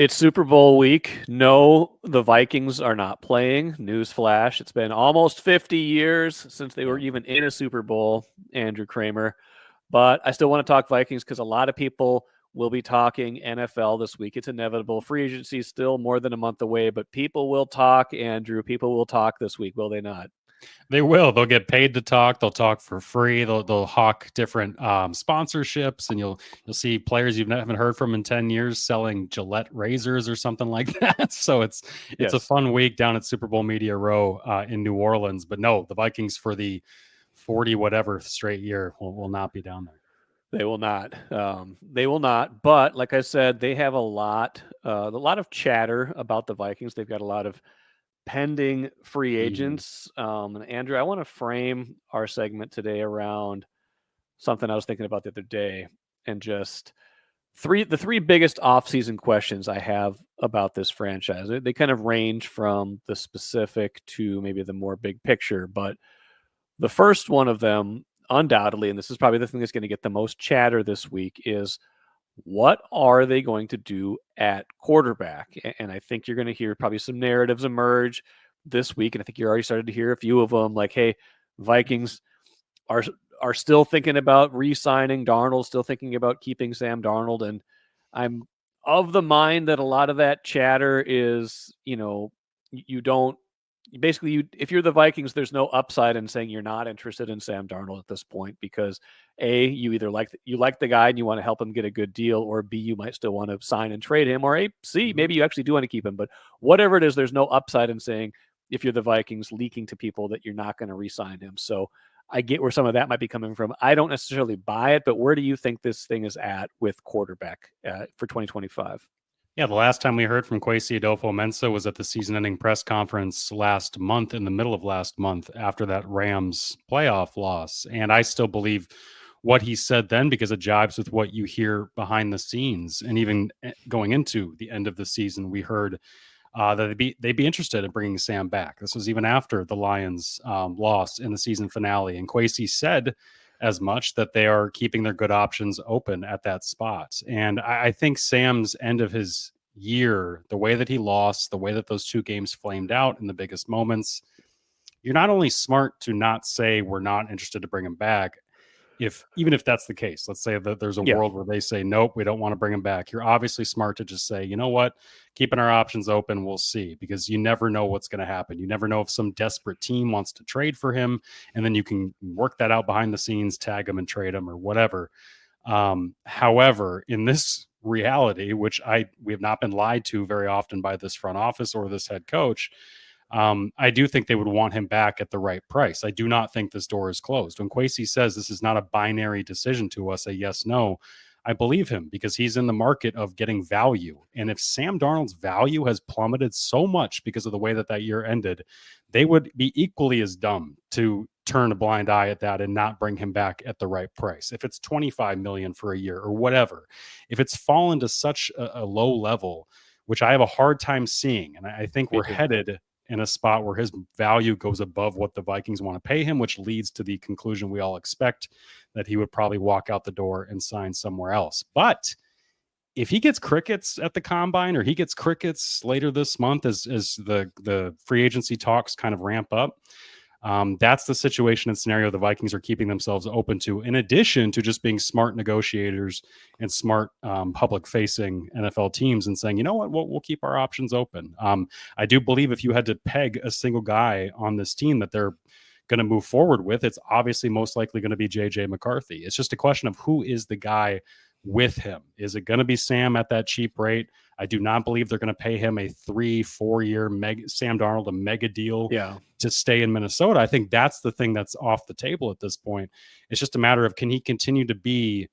It's Super Bowl week. No, the Vikings are not playing. Newsflash. It's been almost 50 years since they were Yeah. even in a Super Bowl, Andrew Krammer. But I still want to talk Vikings because a lot of people will be talking NFL this week. It's inevitable. Free agency is still more than a month away, but people will talk, Andrew. People will talk this week, will they not? They will. They'll get paid to talk. They'll talk for free. They'll hawk different sponsorships, and you'll see players you haven't heard from in 10 years selling Gillette razors or something like that. So it's a Yes, fun week down at Super Bowl Media Row in New Orleans. But no, the Vikings for the 40 whatever straight year will not be down there. they will not. They will not. But like I said, they have a lot of chatter about the Vikings. They've got a lot of pending free Mhm. agents. And Andrew, I want to frame our segment today around something I was thinking about the other day, and just the three biggest offseason questions I have about this franchise. They kind of range from the specific to maybe the more big picture, but the first one of them, undoubtedly, and this is probably the thing that's going to get the most chatter this week, is what are they going to do at quarterback? And I think you're going to hear probably some narratives emerge this week, and I think you already started to hear a few of them. Like, hey, Vikings are are still thinking about re-signing Darnold, still thinking about keeping Sam Darnold, and I'm of the mind that a lot of that chatter is, you don't basically you if you're the Vikings, there's no upside in saying you're not interested in Sam Darnold at this point because A, you either like the guy and you want to help him get a good deal, or B, you might still want to sign and trade him, or A, C, Mhm. maybe you actually do want to keep him. But whatever it is, there's no upside in saying if you're the Vikings leaking to people that you're not going to re-sign him. So I get where some of that might be coming from. I don't necessarily buy it, but where do you think this thing is at with quarterback for 2025? Yeah, the last time we heard from Kwesi Adolfo-Mensah was at the season-ending press conference last month, in the middle of last month, after that Rams playoff loss. And I still believe what he said then because it jibes with what you hear behind the scenes. And even going into the end of the season, we heard that they'd be interested in bringing Sam back. This was even after the Lions loss in the season finale, and Kwesi said as much that they are keeping their good options open at that spot. And I think Sam's end of his year, the way that he lost, the way that those two games flamed out in the biggest moments, you're not only smart to not say we're not interested to bring him back, if even if that's the case, let's say that there's a Yeah. world where they say nope, we don't want to bring him back, you're obviously smart to just say, you know what, keeping our options open, we'll see, because you never know what's going to happen. You never know if some desperate team wants to trade for him, and then you can work that out behind the scenes, tag him and trade him or whatever. However, in this reality, which we have not been lied to very often by this front office or this head coach, I do think they would want him back at the right price. I do not think this door is closed. When Kwesi says this is not a binary decision to us, a yes, no, I believe him because he's in the market of getting value. And if Sam Darnold's value has plummeted so much because of the way that that year ended, they would be equally as dumb to turn a blind eye at that and not bring him back at the right price. If it's 25 million for a year or whatever, if it's fallen to such a low level, which I have a hard time seeing, and I think Me we're too. headed in a spot where his value goes above what the Vikings want to pay him, which leads to the conclusion we all expect that he would probably walk out the door and sign somewhere else. But if he gets crickets at the combine, or he gets crickets later this month as the free agency talks kind of ramp up, that's the situation and scenario the Vikings are keeping themselves open to, in addition to just being smart negotiators and smart public facing NFL teams and saying, you know what, we'll keep our options open. I do believe if you had to peg a single guy on this team that they're going to move forward with, it's obviously most likely going to be JJ McCarthy. It's just a question of who is the guy with him. Is it going to be Sam at that cheap rate? I do not believe they're going to pay him a 3-4 year Sam Darnold a mega deal Yeah. to stay in Minnesota. I think that's the thing that's off the table at this point. It's just a matter of, can he continue to be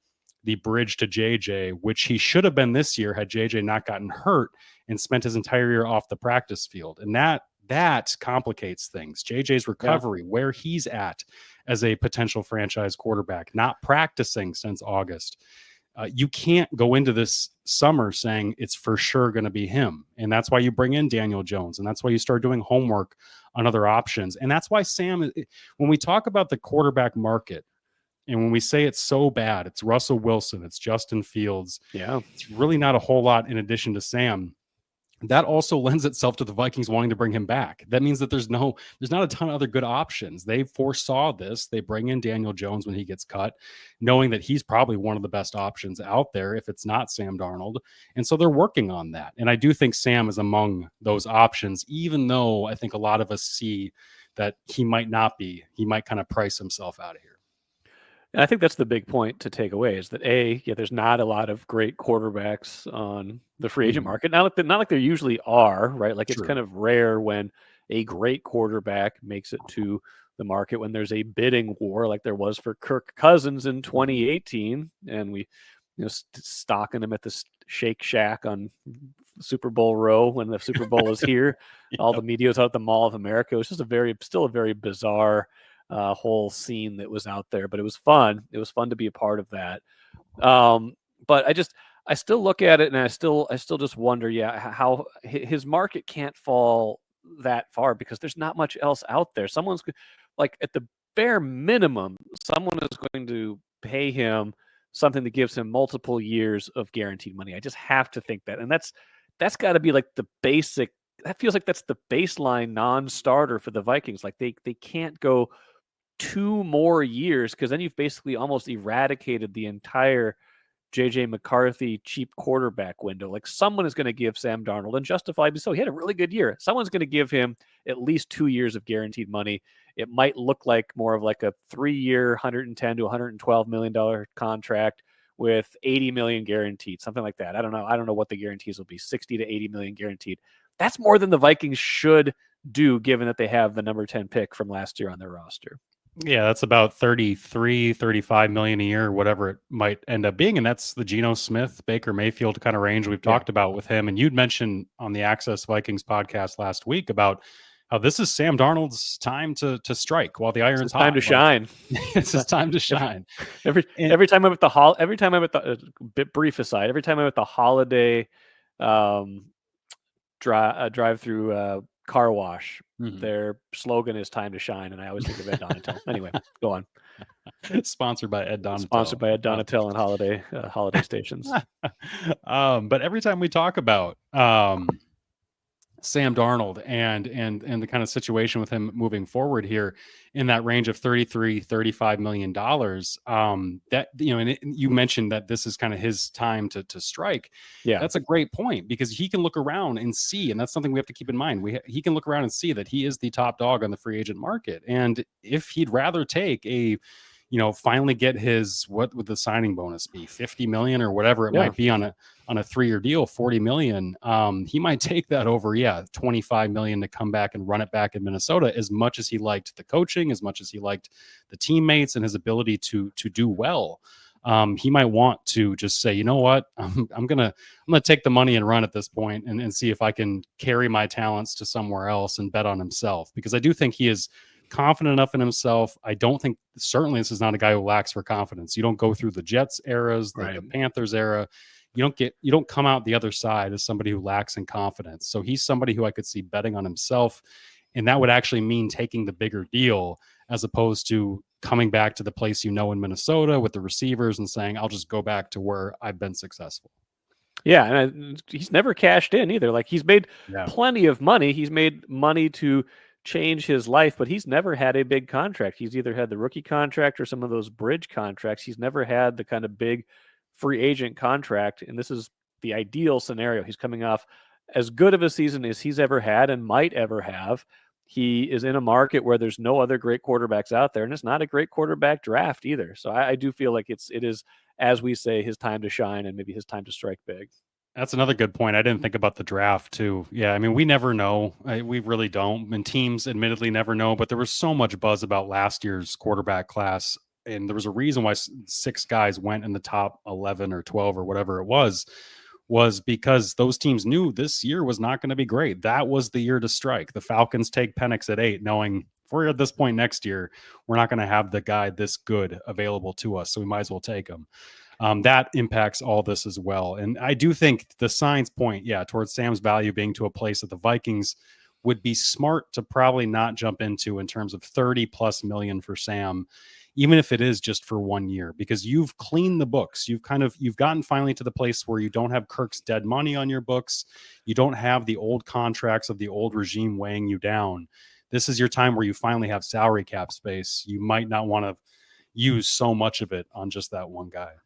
the bridge to JJ, which he should have been this year had JJ not gotten hurt and spent his entire year off the practice field. And that complicates things. JJ's Yeah. recovery, where he's at as a potential franchise quarterback, not practicing since August. You can't go into this summer saying it's for sure going to be him. And that's why you bring in Daniel Jones. And that's why you start doing homework on other options. And that's why Sam, when we talk about the quarterback market, and when we say it's so bad, it's Russell Wilson, it's Justin Fields, Yeah. it's really not a whole lot in addition to Sam. that also lends itself to the Vikings wanting to bring him back. That means that there's not a ton of other good options. They foresaw this. They bring in Daniel Jones when he gets cut, knowing that he's probably one of the best options out there if it's not Sam Darnold. And so they're working on that. And I do think Sam is among those options, even though I think a lot of us see that he might not be. He might kind of price himself out of here. And I think that's the big point to take away is that there's not a lot of great quarterbacks on the free agent market. Not like there usually are, right? Like it's kind of rare when a great quarterback makes it to the market when there's a bidding war like there was for Kirk Cousins in 2018, and we, stocking him at the Shake Shack on Super Bowl row when the Super Bowl is here. Yep. All the media was out at the Mall of America. It was just still a very bizarre whole scene that was out there, but it was fun. It was fun to be a part of that. But I still look at it and I still just wonder, how his market can't fall that far because there's not much else out there. Someone's like at the bare minimum, someone is going to pay him something that gives him multiple years of guaranteed money. I just have to think that. And that's got to be like the basic, that feels like that's the baseline non-starter for the Vikings. Like they can't go 2 more years because then you've basically almost eradicated the entire JJ McCarthy cheap quarterback window. Like someone is going to give Sam Darnold, and justifiably so, he had a really good year. Someone's going to give him at least 2 years of guaranteed money. It might look like more of like a 3-year, $110 to $112 million contract with 80 million guaranteed, something like that. I don't know what the guarantees will be, 60 to 80 million guaranteed. That's more than the Vikings should do, given that they have the number 10 pick from last year on their roster. Yeah, that's about 33, 35 million a year, whatever it might end up being. And that's the Geno Smith, Baker Mayfield kind of range we've talked about with him. And you'd mentioned on the Access Vikings podcast last week about how this is Sam Darnold's time to strike while the iron's hot. Time to shine. It's his time to shine. Every time I'm at the brief aside, every time I'm at the holiday drive through car wash, their slogan is "Time to Shine," and I always think of Ed Donatel. Anyway, go on. Sponsored by Ed Donatel. Sponsored by Ed Donatel and holiday stations. But every time we talk about Sam Darnold and the kind of situation with him moving forward here in that range of $33-35 million, that, and you mentioned that this is kind of his time to strike. Yeah, that's a great point because he can look around and see, and that's something we have to keep in mind. He can look around and see that he is the top dog on the free agent market. And if he'd rather take finally get his, what would the signing bonus be, 50 million or whatever it might be on a 3-year deal, 40 million. He might take that over 25 million to come back and run it back in Minnesota. As much as he liked the coaching, as much as he liked the teammates and his ability to do well, he might want to just say, you know what, I'm gonna take the money and run at this point and see if I can carry my talents to somewhere else and bet on himself, because I do think he is confident enough in himself. I don't think, certainly this is not a guy who lacks for confidence. You don't go through the Jets eras, the Panthers era. You don't come out the other side as somebody who lacks in confidence. So he's somebody who I could see betting on himself. And that would actually mean taking the bigger deal as opposed to coming back to the place in Minnesota with the receivers and saying, I'll just go back to where I've been successful. Yeah, and he's never cashed in either. Like he's made plenty of money. He's made money to change his life, but he's never had a big contract. He's either had the rookie contract or some of those bridge contracts. He's never had the kind of big free agent contract, and this is the ideal scenario. He's coming off as good of a season as he's ever had and might ever have. He is in a market where there's no other great quarterbacks out there, and it's not a great quarterback draft either. So I do feel like it is, as we say, his time to shine and maybe his time to strike big. That's another good point. I didn't think about the draft too. Yeah, I mean, we never know. We really don't. And teams admittedly never know, but there was so much buzz about last year's quarterback class. And there was a reason why 6 guys went in the top 11 or 12 or whatever it was because those teams knew this year was not going to be great. That was the year to strike. The Falcons take Penix at 8, knowing if we're at this point next year, we're not going to have the guy this good available to us. So we might as well take him. That impacts all this as well. And I do think the signs point, towards Sam's value being to a place that the Vikings would be smart to probably not jump into in terms of 30 plus million for Sam, even if it is just for 1 year, because you've cleaned the books. You've gotten finally to the place where you don't have Kirk's dead money on your books. You don't have the old contracts of the old regime weighing you down. This is your time where you finally have salary cap space. You might not want to use so much of it on just that one guy.